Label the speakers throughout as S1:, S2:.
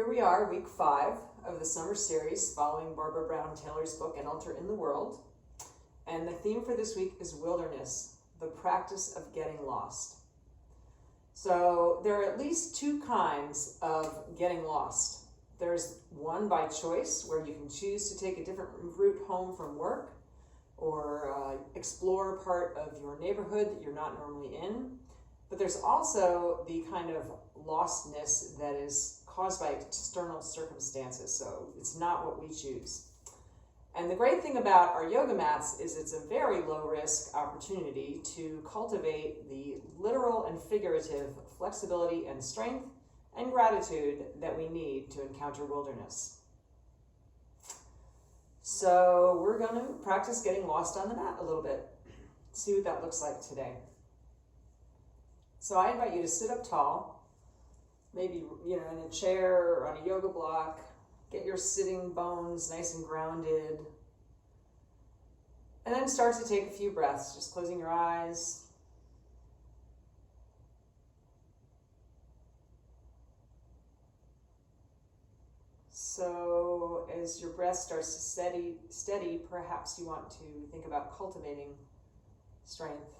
S1: Here we are, week 5 of the summer series following Barbara Brown Taylor's book, An Altar in the World. And the theme for this week is wilderness, the practice of getting lost. So there are at least 2 kinds of getting lost. There's one by choice, where you can choose to take a different route home from work or explore part of your neighborhood that you're not normally in. But there's also the kind of lostness that is caused by external circumstances, so it's not what we choose. And the great thing about our yoga mats is it's a very low-risk opportunity to cultivate the literal and figurative flexibility and strength and gratitude that we need to encounter wilderness. So we're going to practice getting lost on the mat a little bit. See what that looks like today. So I invite you to sit up tall, maybe in a chair or on a yoga block. Get your sitting bones nice and grounded. And then start to take a few breaths, just closing your eyes. So as your breath starts to steady, perhaps you want to think about cultivating strength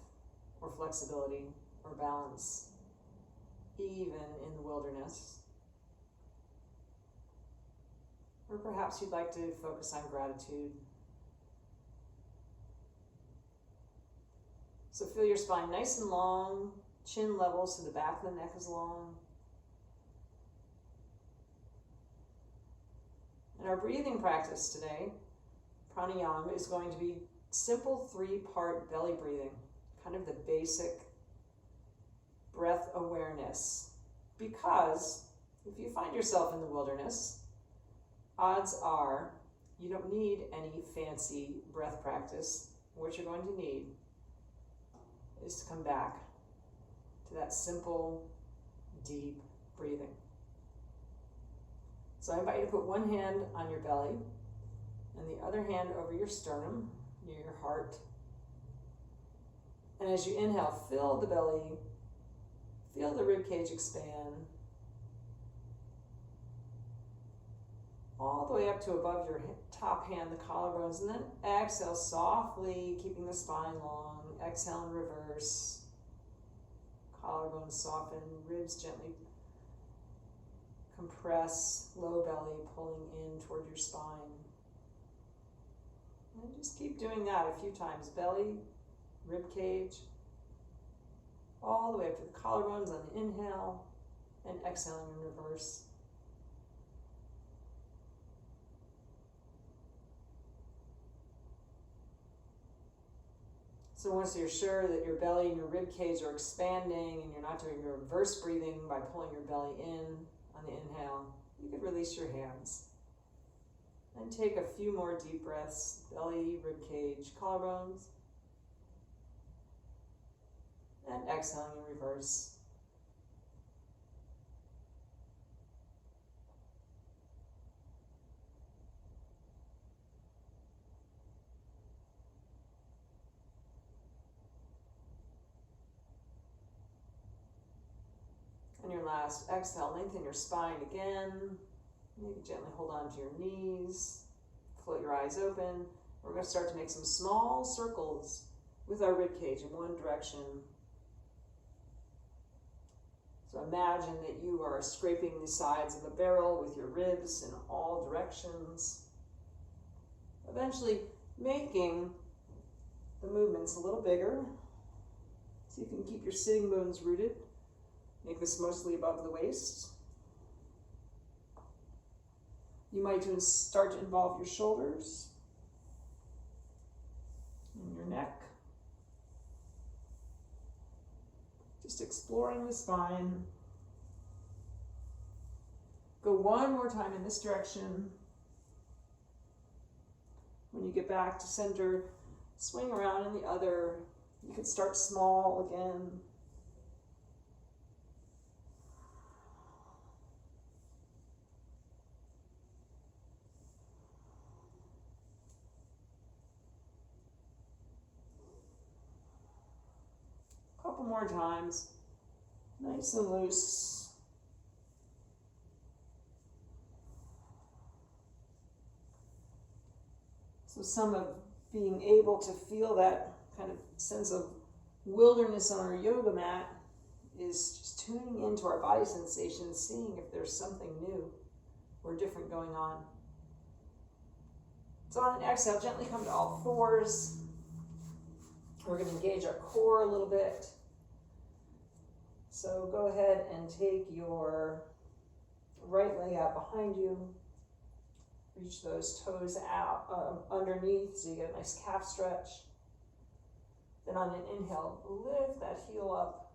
S1: or flexibility or balance, even in the wilderness. Or perhaps you'd like to focus on gratitude. So feel your spine nice and long, chin level so the back of the neck is long. And our breathing practice today, pranayama, is going to be simple 3-part belly breathing, kind of the basic breath awareness. Because if you find yourself in the wilderness, odds are you don't need any fancy breath practice. What you're going to need is to come back to that simple, deep breathing. So I invite you to put one hand on your belly and the other hand over your sternum, near your heart. And as you inhale, fill the belly, feel the rib cage expand, all the way up to above your top hand, the collarbones, and then exhale softly, keeping the spine long. Exhale in reverse. Collarbones soften, ribs gently compress, low belly pulling in toward your spine. And just keep doing that a few times. Belly, rib cage, all the way up to the collarbones on the inhale, and exhaling in reverse. So once you're sure that your belly and your rib cage are expanding and you're not doing your reverse breathing by pulling your belly in on the inhale, you could release your hands. And take a few more deep breaths, belly, rib cage, collarbones. And exhaling in reverse. And your last exhale, lengthen your spine again. Maybe gently hold on to your knees. Float your eyes open. We're going to start to make some small circles with our rib cage in one direction. So imagine that you are scraping the sides of a barrel with your ribs in all directions. Eventually making the movements a little bigger so you can keep your sitting bones rooted. Make this mostly above the waist. You might start to involve your shoulders and your neck. Just exploring the spine. Go one more time in this direction. When you get back to center, swing around in the other. You can start small again. Couple more times, nice and loose. So some of being able to feel that kind of sense of wilderness on our yoga mat is just tuning into our body sensations, seeing if there's something new or different going on. So on an exhale, gently come to all fours. We're going to engage our core a little bit. So go ahead and take your right leg out behind you. Reach those toes out underneath so you get a nice calf stretch. Then on an inhale, lift that heel up.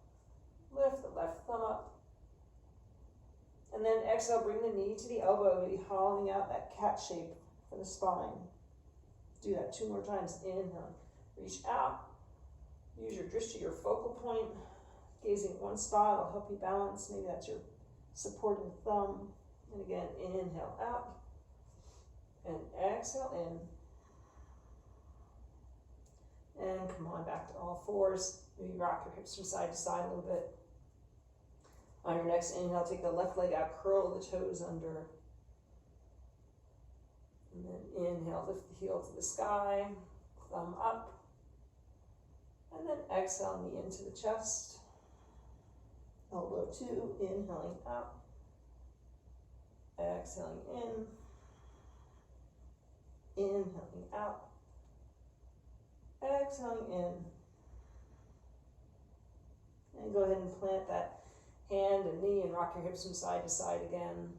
S1: Lift the left thumb up. And then exhale, bring the knee to the elbow, maybe hollowing out that cat shape for the spine. Do that 2 more times. Inhale, reach out. Use your drishti, your focal point. Gazing at one spot will help you balance. Maybe that's your supporting thumb. And again, inhale out. And exhale in. And come on back to all fours. Maybe rock your hips from side to side a little bit. On your next inhale, take the left leg out, curl the toes under. And then inhale, lift the heel to the sky, thumb up. And then exhale, knee into the chest. Elbow 2, inhaling out. Exhaling in. Inhaling out. Exhaling in. And go ahead and plant that hand and knee and rock your hips from side to side again.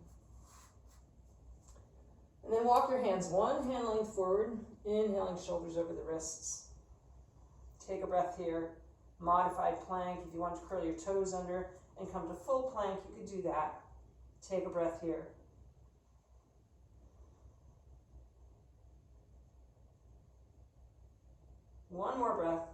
S1: And then walk your hands one hand length forward, inhaling shoulders over the wrists. Take a breath here. Modified plank. If you want to curl your toes under and come to full plank, you could do that. Take a breath here. One more breath.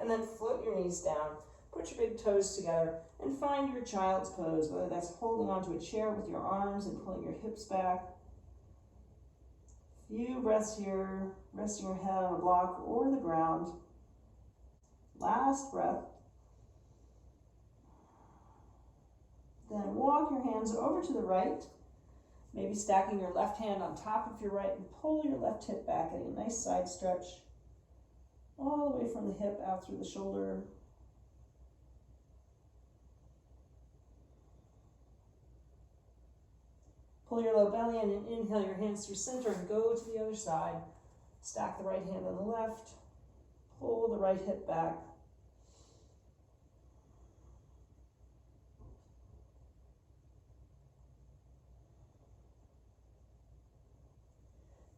S1: And then float your knees down. Put your big toes together and find your child's pose, whether that's holding onto a chair with your arms and pulling your hips back. Few breaths here, resting your head on a block or the ground. Last breath. Then walk your hands over to the right, maybe stacking your left hand on top of your right and pull your left hip back, getting a nice side stretch all the way from the hip out through the shoulder. Pull your low belly in and inhale your hands through center and go to the other side. Stack the right hand on the left. Pull the right hip back.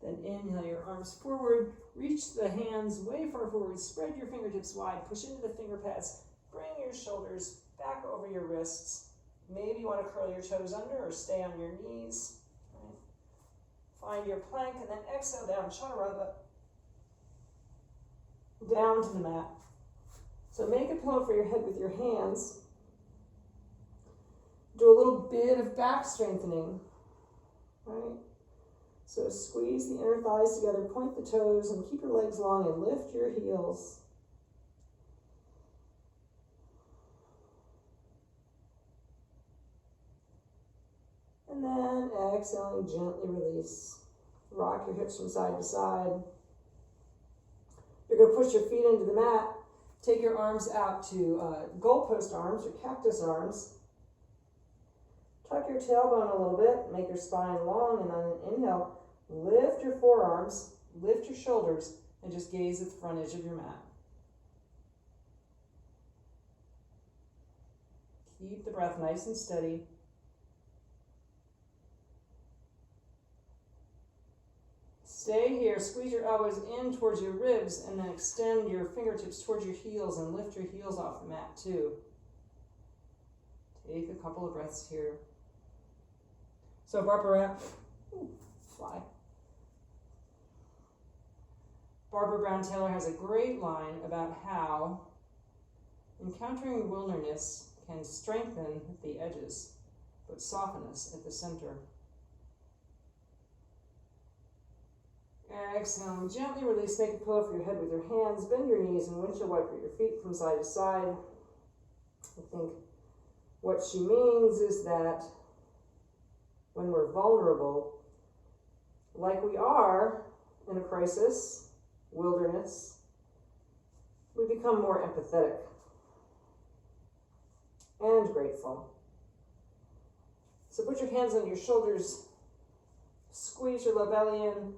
S1: Then inhale your arms forward. Reach the hands way far forward. Spread your fingertips wide. Push into the finger pads. Bring your shoulders back over your wrists. Maybe you want to curl your toes under or stay on your knees. Right. Find your plank and then exhale down, chaturanga, down to the mat. So make a pillow for your head with your hands. Do a little bit of back strengthening. Right? So squeeze the inner thighs together, point the toes, and keep your legs long and lift your heels. And then exhaling, gently release. Rock your hips from side to side. You're going to push your feet into the mat. Take your arms out to goalpost arms or cactus arms. Tuck your tailbone a little bit. Make your spine long. And on an inhale, lift your forearms, lift your shoulders, and just gaze at the front edge of your mat. Keep the breath nice and steady. Stay here, squeeze your elbows in towards your ribs and then extend your fingertips towards your heels and lift your heels off the mat too. Take a couple of breaths here. So Barbara Brown Taylor has a great line about how encountering wilderness can strengthen the edges, but soften us at the center. Exhale and gently release. Make a pillow for your head with your hands. Bend your knees and windshield wiper your feet from side to side. I think what she means is that when we're vulnerable, like we are in a crisis, wilderness, we become more empathetic and grateful. So put your hands on your shoulders, squeeze your low belly in,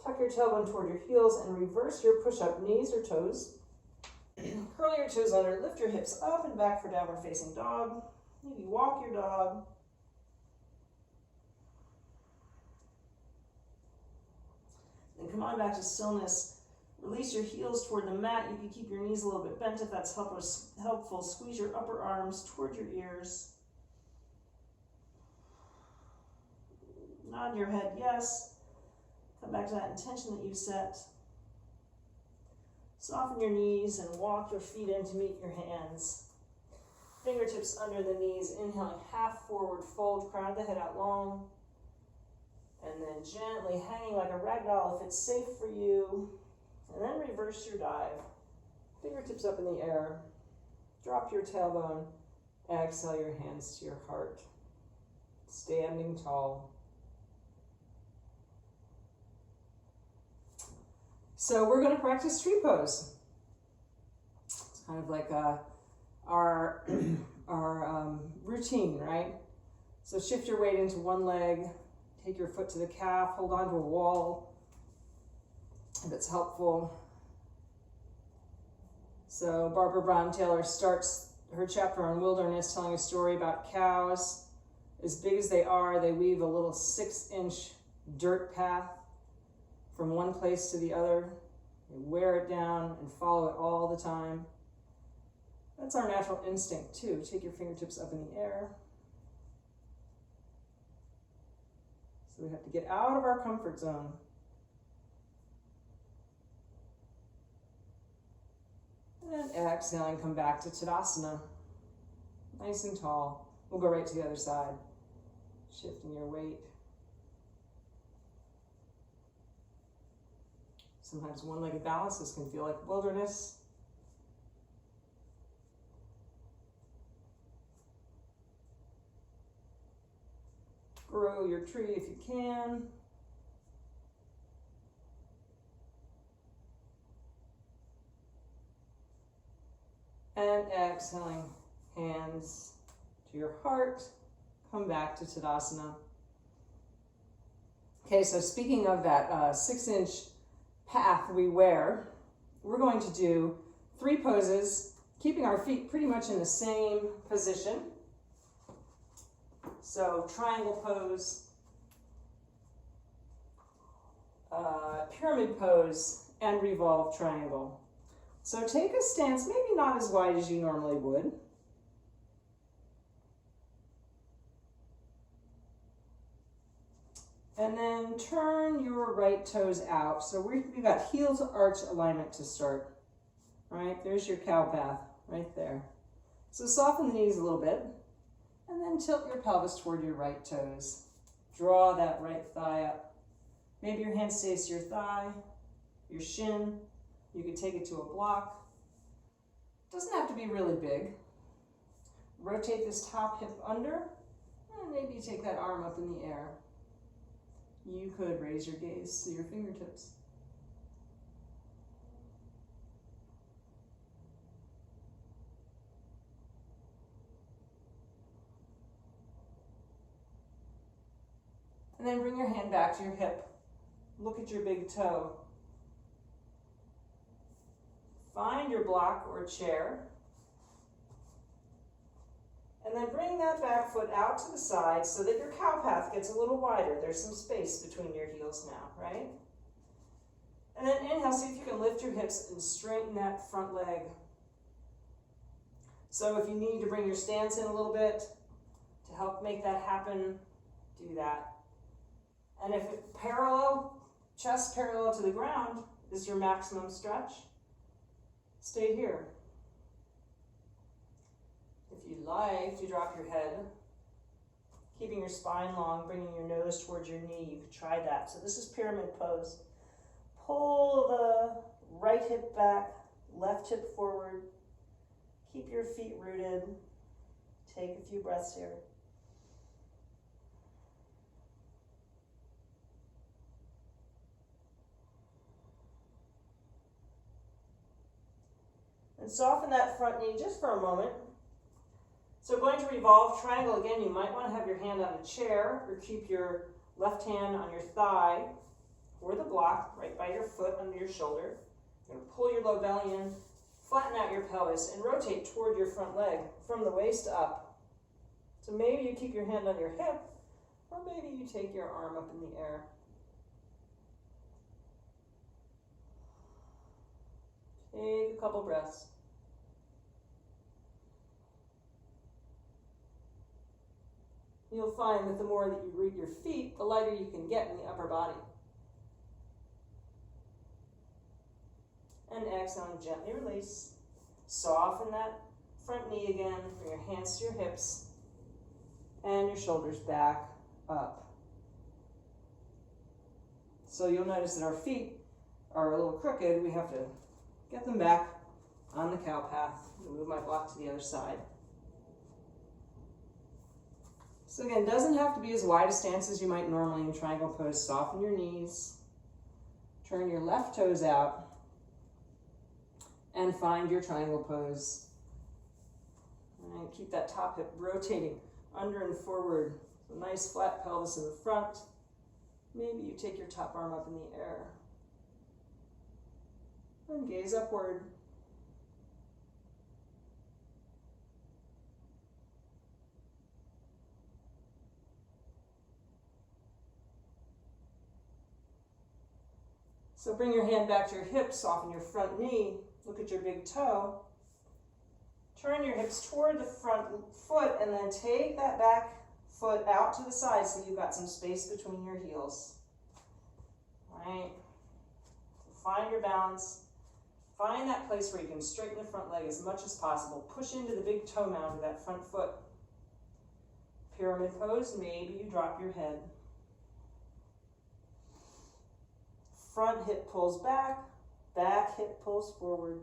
S1: tuck your tailbone toward your heels, and reverse your push-up, knees or toes. Curl your toes under, lift your hips up and back for downward facing dog. Maybe walk your dog. Then come on back to stillness. Release your heels toward the mat. You can keep your knees a little bit bent if that's helpful. Squeeze your upper arms toward your ears. Nod your head yes. Come back to that intention that you set. Soften your knees and walk your feet in to meet your hands. Fingertips under the knees, inhaling half forward fold, crown of the head out long. And then gently hanging like a rag doll if it's safe for you. And then reverse your dive. Fingertips up in the air. Drop your tailbone. Exhale your hands to your heart. Standing tall. So we're going to practice tree pose. It's kind of like our routine, right? So shift your weight into one leg, take your foot to the calf, hold on to a wall if it's helpful. So Barbara Brown Taylor starts her chapter on wilderness telling a story about cows. As big as they are, they weave a little 6-inch dirt path from one place to the other. They wear it down and follow it all the time. That's our natural instinct too. Take your fingertips up in the air. So we have to get out of our comfort zone. And exhaling, come back to Tadasana. Nice and tall. We'll go right to the other side. Shifting your weight. Sometimes one-legged balances can feel like wilderness. Grow your tree if you can. And exhaling, hands to your heart. Come back to Tadasana. Okay, so speaking of that 6-inch path we wear, we're going to do 3 poses, keeping our feet pretty much in the same position. So triangle pose, pyramid pose, and revolved triangle. So take a stance, maybe not as wide as you normally would. And then turn your right toes out. So we've got heel to arch alignment to start. Right, there's your cow path right there. So soften the knees a little bit. And then tilt your pelvis toward your right toes. Draw that right thigh up. Maybe your hand stays to your thigh, your shin. You could take it to a block. Doesn't have to be really big. Rotate this top hip under, and maybe take that arm up in the air. You could raise your gaze to your fingertips. And then bring your hand back to your hip. Look at your big toe. Find your block or chair. And then bring that back foot out to the side so that your cow path gets a little wider. There's some space between your heels now, right? And then inhale, see if you can lift your hips and straighten that front leg. So if you need to bring your stance in a little bit to help make that happen, do that. And if it chest parallel to the ground is your maximum stretch, stay here. If you like to drop your head, keeping your spine long, bringing your nose towards your knee, you can try that. So this is pyramid pose. Pull the right hip back, left hip forward. Keep your feet rooted. Take a few breaths here. And soften that front knee just for a moment. So going to revolve triangle again, you might want to have your hand on a chair or keep your left hand on your thigh or the block right by your foot under your shoulder. You're going to pull your low belly in, flatten out your pelvis, and rotate toward your front leg from the waist up. So maybe you keep your hand on your hip, or maybe you take your arm up in the air. Take a couple breaths. You'll find that the more that you root your feet, the lighter you can get in the upper body. And exhale, and gently release. Soften that front knee again, bring your hands to your hips, and your shoulders back up. So you'll notice that our feet are a little crooked. We have to get them back on the cow path. Move my block to the other side. So again, it doesn't have to be as wide a stance as you might normally in triangle pose. Soften your knees. Turn your left toes out. And find your triangle pose. And keep that top hip rotating under and forward. So nice flat pelvis in the front. Maybe you take your top arm up in the air. And gaze upward. So bring your hand back to your hips, soften your front knee. Look at your big toe. Turn your hips toward the front foot and then take that back foot out to the side so you've got some space between your heels. All right. So find your balance. Find that place where you can straighten the front leg as much as possible. Push into the big toe mound of that front foot. Pyramid pose, maybe you drop your head. Front hip pulls back. Back hip pulls forward.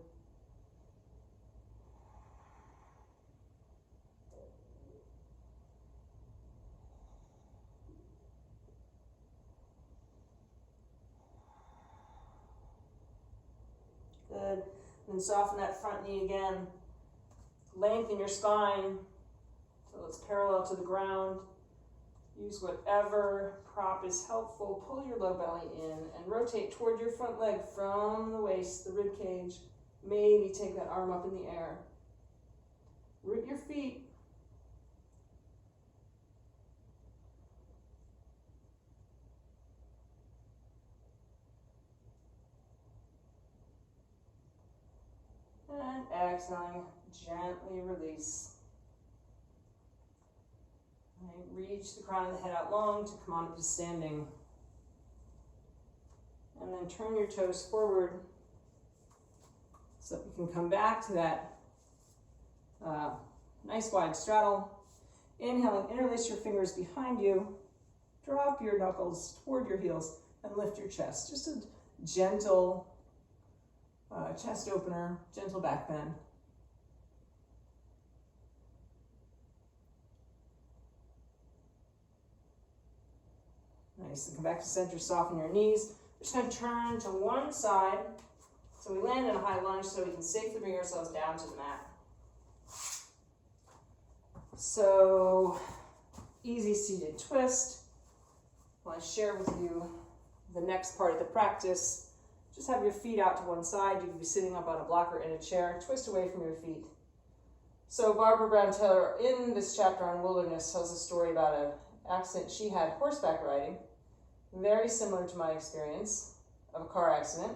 S1: Good. And soften that front knee again. Lengthen your spine so it's parallel to the ground. Use whatever prop is helpful. Pull your low belly in and rotate toward your front leg from the waist, the rib cage. Maybe take that arm up in the air. Root your feet. And exhaling, gently release. Right, reach the crown of the head out long to come on up to standing. And then turn your toes forward so that you can come back to that nice wide straddle. Inhaling, interlace your fingers behind you. Drop your knuckles toward your heels and lift your chest. Just a gentle chest opener, gentle back bend. Nice, and come back to center, soften your knees. We're just going to turn to one side. So we land in a high lunge so we can safely bring ourselves down to the mat. So, easy seated twist. I want to share with you the next part of the practice. Just have your feet out to one side. You can be sitting up on a blocker in a chair. Twist away from your feet. So Barbara Brown Taylor, in this chapter on wilderness, tells a story about an accident she had horseback riding. Very similar to my experience of a car accident,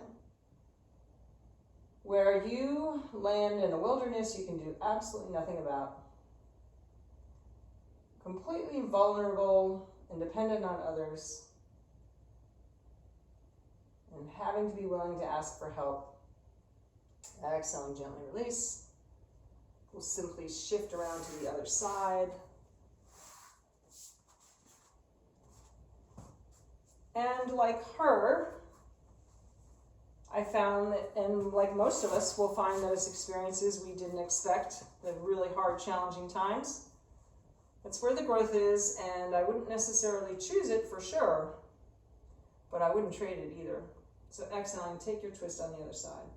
S1: where you land in a wilderness you can do absolutely nothing about. Completely vulnerable and dependent on others, and having to be willing to ask for help. Exhale and gently release. We'll simply shift around to the other side. And like her, I found that, and like most of us, we'll find those experiences we didn't expect, the really hard, challenging times. That's where the growth is, and I wouldn't necessarily choose it for sure, but I wouldn't trade it either. So exhaling, take your twist on the other side.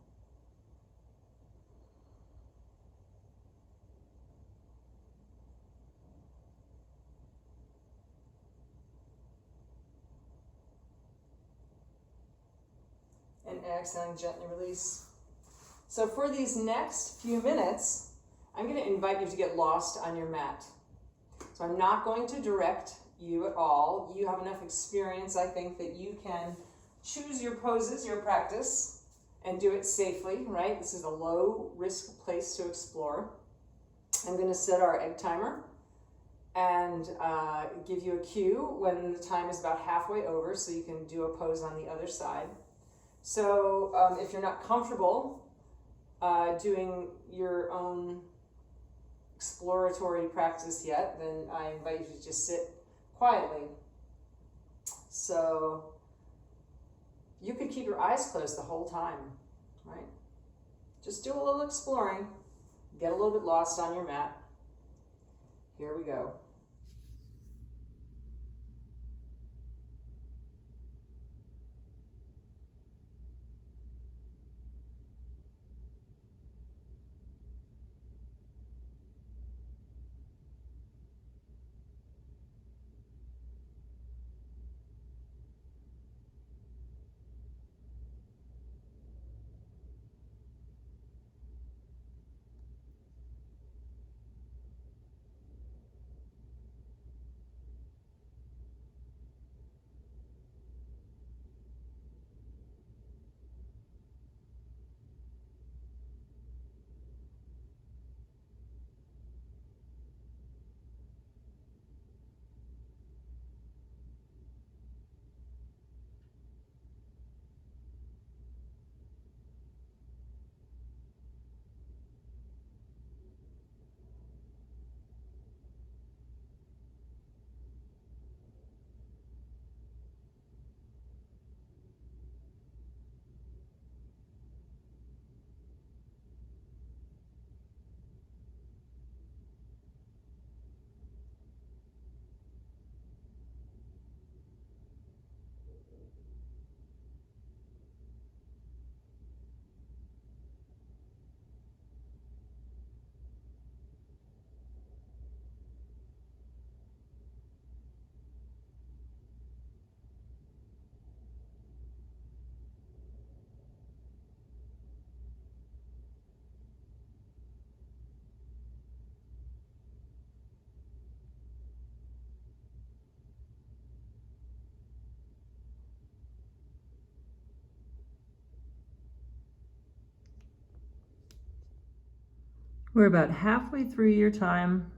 S1: and exhaling, gently release. So for these next few minutes, I'm going to invite you to get lost on your mat. So I'm not going to direct you at all. You have enough experience, I think, that you can choose your poses, your practice, and do it safely, right? This is a low risk place to explore. I'm going to set our egg timer and give you a cue when the time is about halfway over so you can do a pose on the other side. So if you're not comfortable doing your own exploratory practice yet, then I invite you to just sit quietly. So you could keep your eyes closed the whole time, right? Just do a little exploring. Get a little bit lost on your mat. Here we go. We're about halfway through your time.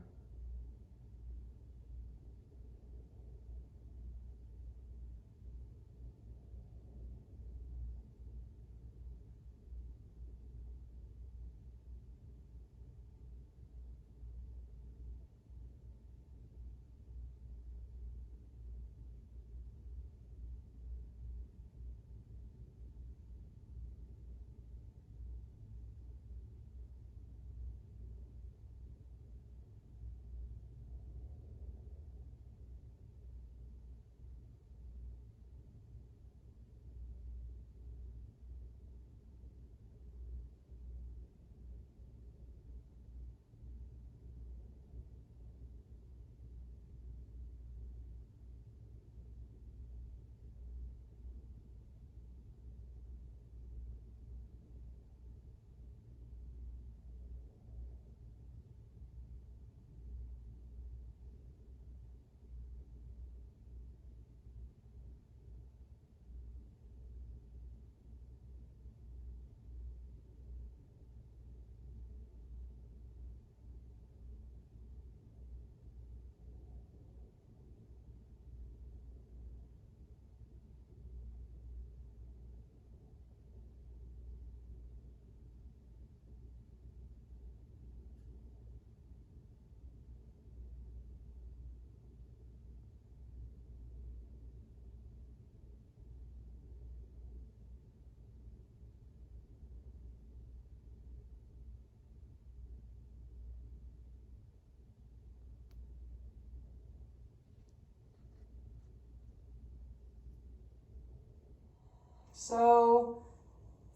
S1: So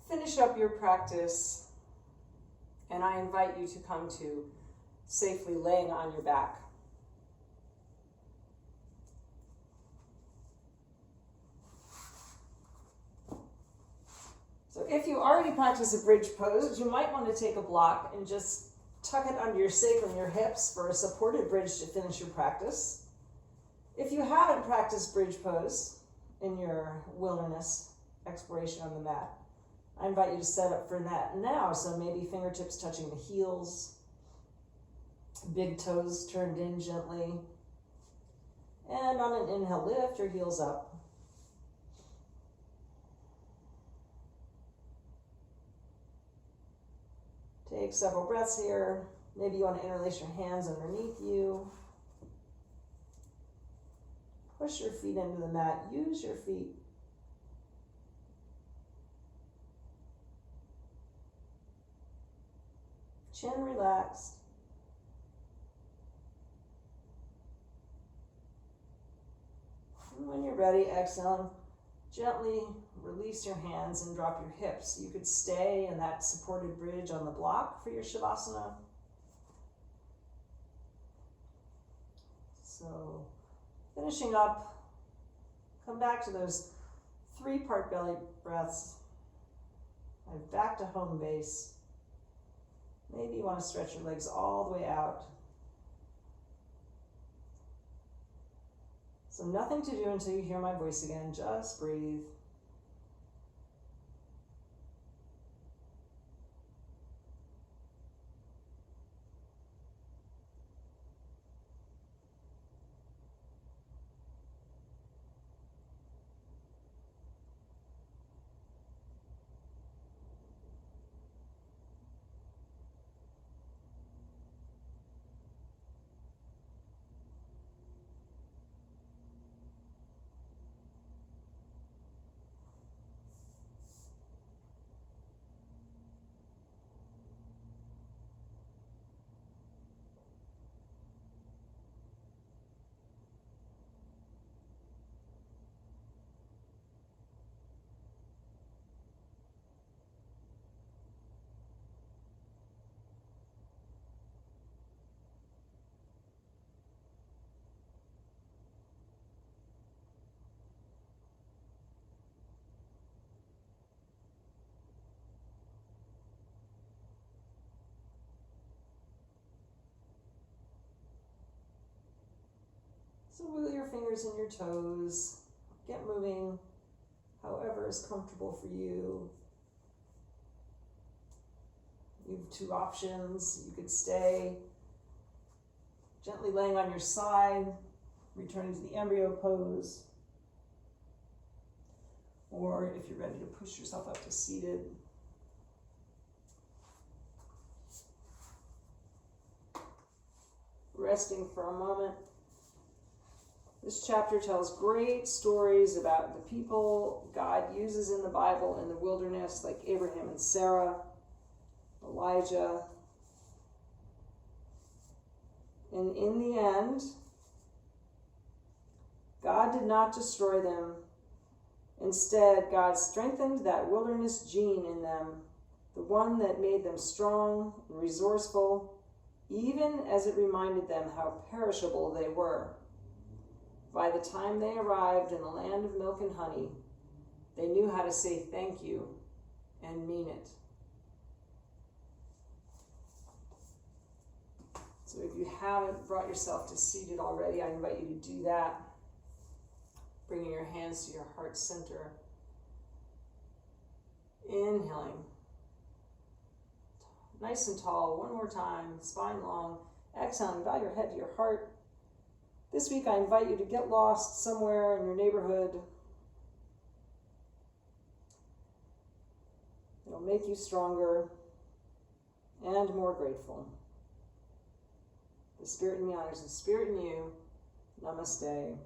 S1: finish up your practice, and I invite you to come to safely laying on your back. If you already practice a bridge pose, you might want to take a block and just tuck it under your sacrum, your hips, for a supported bridge to finish your practice. If you haven't practiced bridge pose in your wilderness exploration on the mat, I invite you to set up for that now. So maybe fingertips touching the heels, big toes turned in gently. And on an inhale, lift your heels up. Take several breaths here. Maybe you want to interlace your hands underneath you. Push your feet into the mat. Use your feet. Chin relaxed. And when you're ready, exhale. Gently release your hands and drop your hips. You could stay in that supported bridge on the block for your Shavasana. So finishing up, come back to those 3-part belly breaths. And back to home base. Maybe you want to stretch your legs all the way out. So nothing to do until you hear my voice again. Just breathe. So wiggle your fingers and your toes. Get moving however is comfortable for you. You have 2 options. You could stay gently laying on your side, returning to the embryo pose. Or if you're ready to push yourself up to seated, resting for a moment. This chapter tells great stories about the people God uses in the Bible in the wilderness, like Abraham and Sarah, Elijah. And in the end, God did not destroy them. Instead, God strengthened that wilderness gene in them, the one that made them strong and resourceful, even as it reminded them how perishable they were. By the time they arrived in the land of milk and honey, they knew how to say thank you and mean it. So if you haven't brought yourself to seated already, I invite you to do that. Bringing your hands to your heart center. Inhaling. Nice and tall. One more time. Spine long. Exhaling. Bow your head to your heart. This week I invite you to get lost somewhere in your neighborhood. It'll make you stronger and more grateful. The Spirit in me honors the Spirit in you. Namaste.